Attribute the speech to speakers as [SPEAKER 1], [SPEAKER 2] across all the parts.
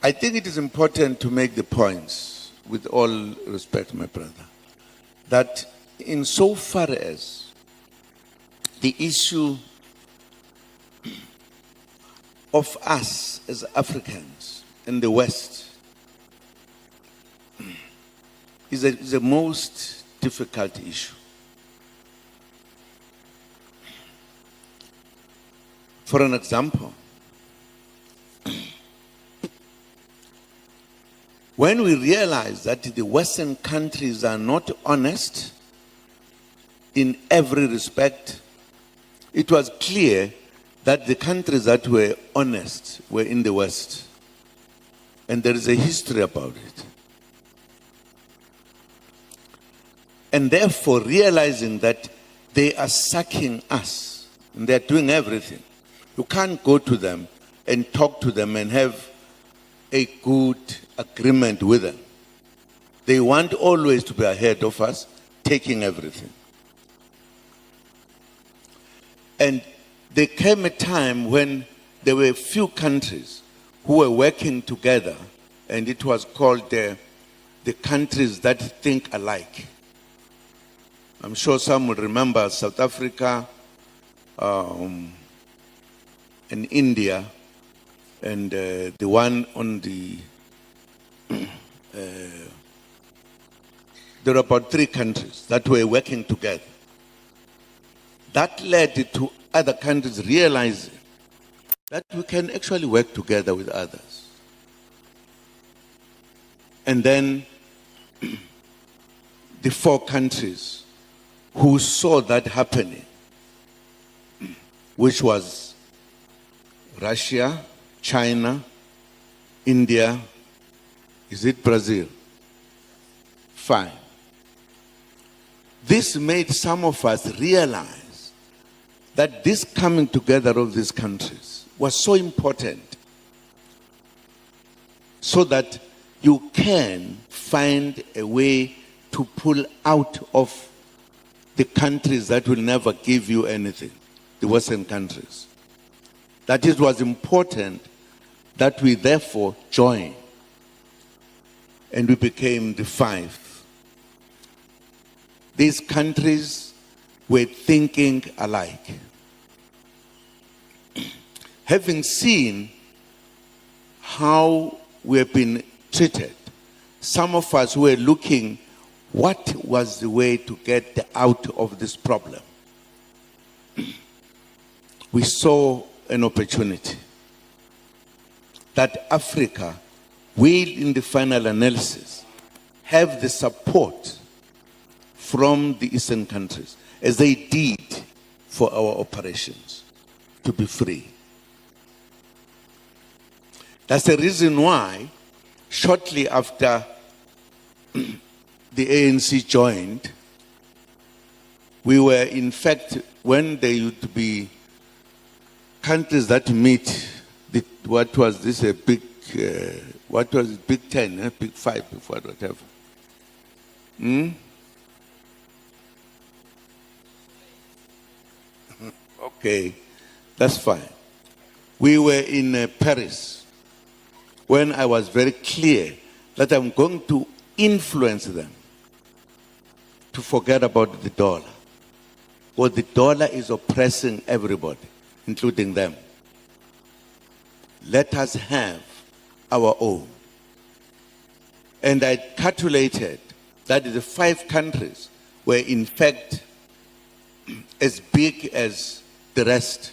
[SPEAKER 1] I think it is important to make the points, with all respect, my brother, that insofar as the issue of us as Africans in the West is the most difficult issue. For an example, when we realize that the Western countries are not honest in every respect, it was clear that the countries that were honest were in the West. And there is a history about it. And therefore, realizing that they are sucking us, and they're doing everything. You can't go to them and talk to them and have a good agreement with them. They want always to be ahead of us, taking everything. And there came a time when there were a few countries who were working together, and it was called the countries that think alike. I'm sure some will remember South Africa and India, and the one on the, there were about 3 countries that were working together. That led to other countries realizing that we can actually work together with others. And then the 4 countries who saw that happening, which was Russia, China, India, is it Brazil? 5. This made some of us realize that this coming together of these countries was so important, so that you can find a way to pull out of the countries that will never give you anything, the Western countries. That it was important that we therefore join, and we became the 5. These countries were thinking alike. Having seen how we have been treated, some of us were looking what was the way to get out of this problem. We saw an opportunity that Africa will, in the final analysis, have the support from the Eastern countries, as they did for our operations, to be free. That's the reason why, shortly after the ANC joined, we were, in fact, when there used to be countries that meet, what was this, a big, what was it, Big 10, Big 5, before whatever. Okay, that's fine. We were in Paris when I was very clear that I'm going to influence them to forget about the dollar. Well, the dollar is oppressing everybody, including them. Let us have our own. And I calculated that the 5 countries were in fact as big as the rest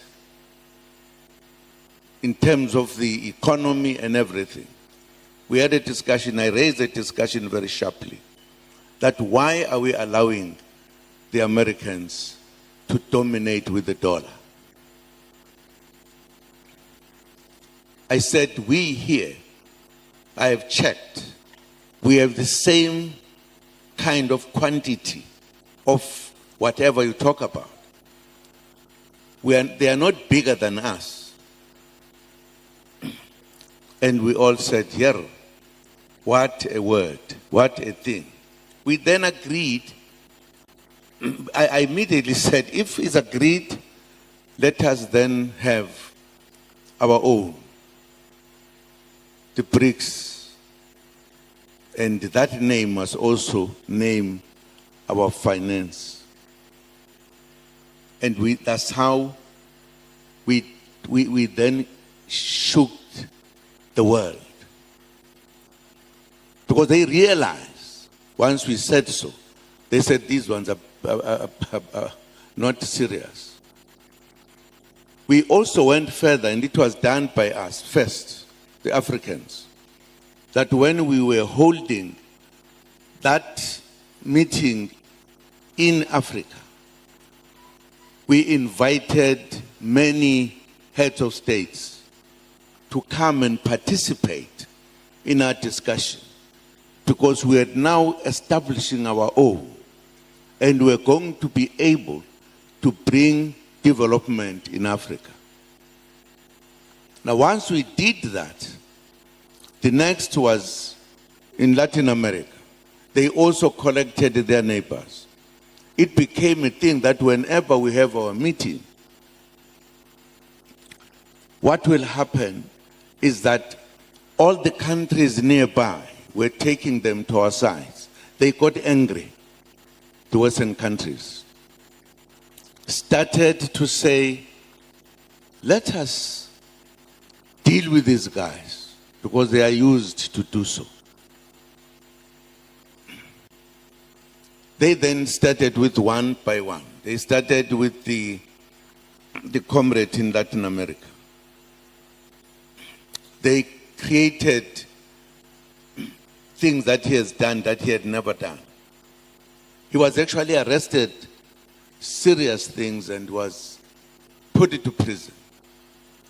[SPEAKER 1] in terms of the economy and everything. We had a discussion, I raised a discussion very sharply, that why are we allowing the Americans to dominate with the dollar? I said, we here, I have checked, we have the same kind of quantity of whatever you talk about. They are not bigger than us. And we all said, yeah, what a word, what a thing. We then agreed, I immediately said, if it's agreed, let us then have our own. the BRICS, and that name must also name our finance. And that's how we then shook the world. Because they realized, once we said so, they said these ones are not serious. We also went further, and it was done by us first, the Africans, that when we were holding that meeting in Africa, we invited many heads of states to come and participate in our discussion, because we are now establishing our own, and we're going to be able to bring development in Africa. Now, once we did that, the next was in Latin America. They also collected their neighbors. It became a thing that whenever we have our meeting, what will happen is that all the countries nearby, we're taking them to our sides. They got angry, the Western countries, started to say, let us deal with these guys, because they are used to do so. They then started with one by one. They started with the comrade in Latin America. They created things that he has done that he had never done. He was actually arrested, serious things, and was put into prison.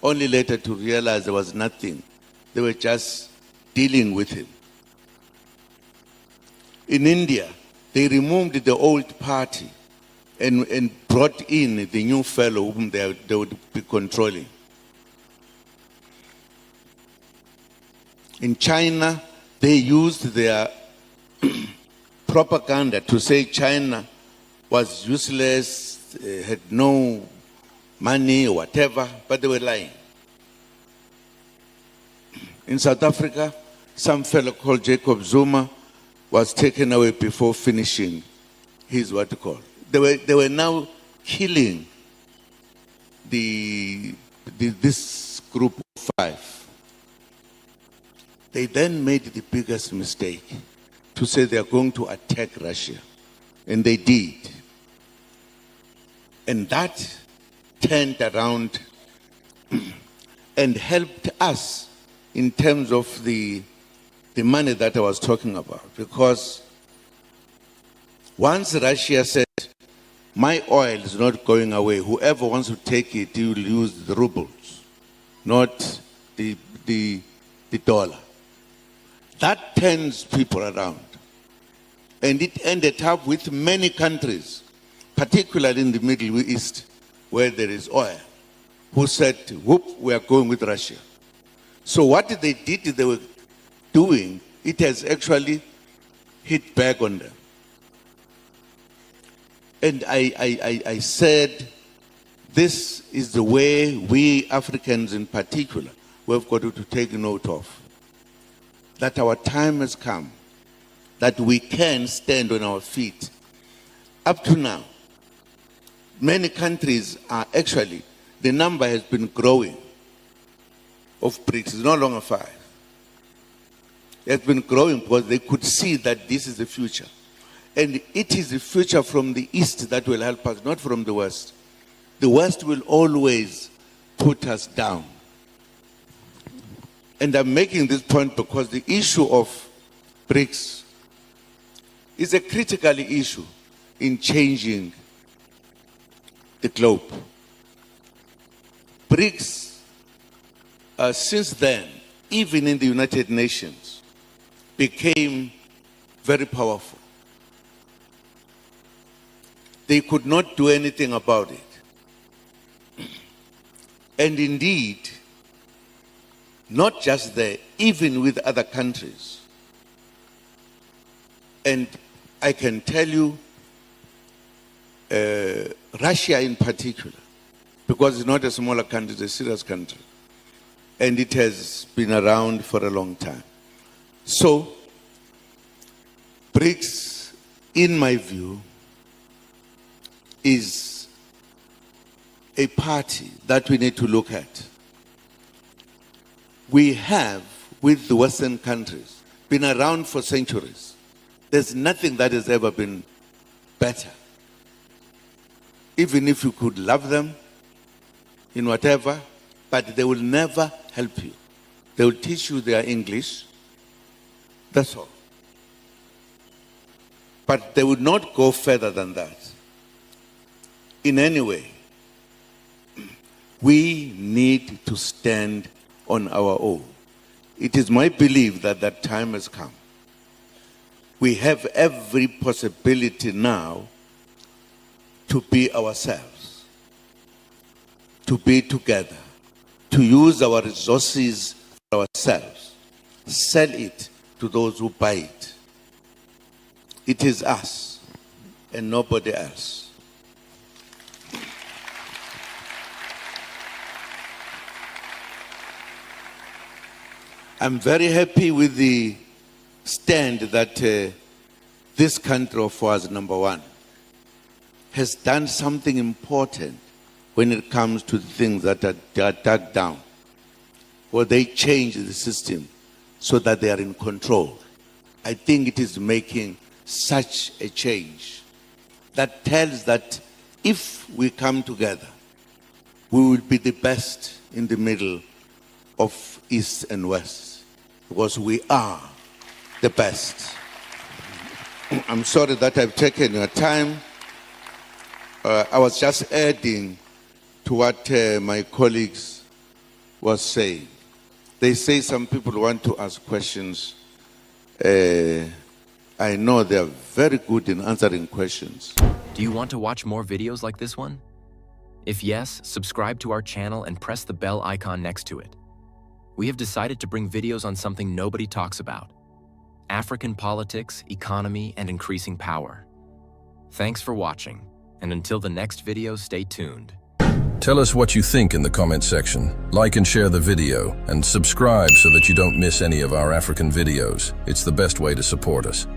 [SPEAKER 1] Only later to realize there was nothing. They were just dealing with him. In India, they removed the old party and brought in the new fellow whom they would be controlling. In China, they used their propaganda to say China was useless, had no money or whatever, but they were lying. In South Africa, some fellow called Jacob Zuma was taken away before finishing his They were now killing this group of five. They then made the biggest mistake to say they are going to attack Russia. And they did. And that turned around and helped us in terms of the money that I was talking about. Because once Russia said, my oil is not going away, whoever wants to take it, he will use the rubles, not the dollar. That turns people around. And it ended up with many countries, particularly in the Middle East, where there is oil, who said, whoop, we are going with Russia. So what they did, they were doing, it has actually hit back on them. And I said, this is the way we Africans in particular, we've got to take note of. That our time has come, that we can stand on our feet. Up to now, many countries are actually, the number has been growing of BRICS. It's no longer 5. It's been growing because they could see that this is the future. And it is the future from the East that will help us, not from the West. The West will always put us down. And I'm making this point because the issue of BRICS is a critical issue in changing the globe. BRICS, since then, even in the United Nations, became very powerful. They could not do anything about it. And indeed, not just there, even with other countries. And I can tell you, Russia in particular, because it's not a smaller country, it's a serious country. and it has been around for a long time. So, BRICS, in my view, is a party that we need to look at. We have, with the Western countries, been around for centuries. There's nothing that has ever been better. Even if you could love them in whatever, but they will never help you. They will teach you their English, that's all. But they would not go further than that. In any way, we need to stand on our own. It is my belief that that time has come. We have every possibility now to be ourselves, to be together, to use our resources for ourselves, sell it to those who buy it. It is us and nobody else. I'm very happy with the stand that this country of ours, number one, has done something important when it comes to the things that are dug down, or they change the system so that they are in control. I think it is making such a change that tells that if we come together, we will be the best in the middle of East and West, because we are the best. I'm sorry that I've taken your time. I was just adding to what my colleagues were saying. They say some people want to ask questions. I know they're very good in answering questions.
[SPEAKER 2] Do you want to watch more videos like this one? If yes, subscribe to our channel and press the bell icon next to it. We have decided to bring videos on something nobody talks about: African politics, economy, and increasing power. Thanks for watching, and until the next video, stay tuned.
[SPEAKER 3] Tell us what you think in the comment section. Like and share the video, and subscribe so that you don't miss any of our African videos. It's the best way to support us.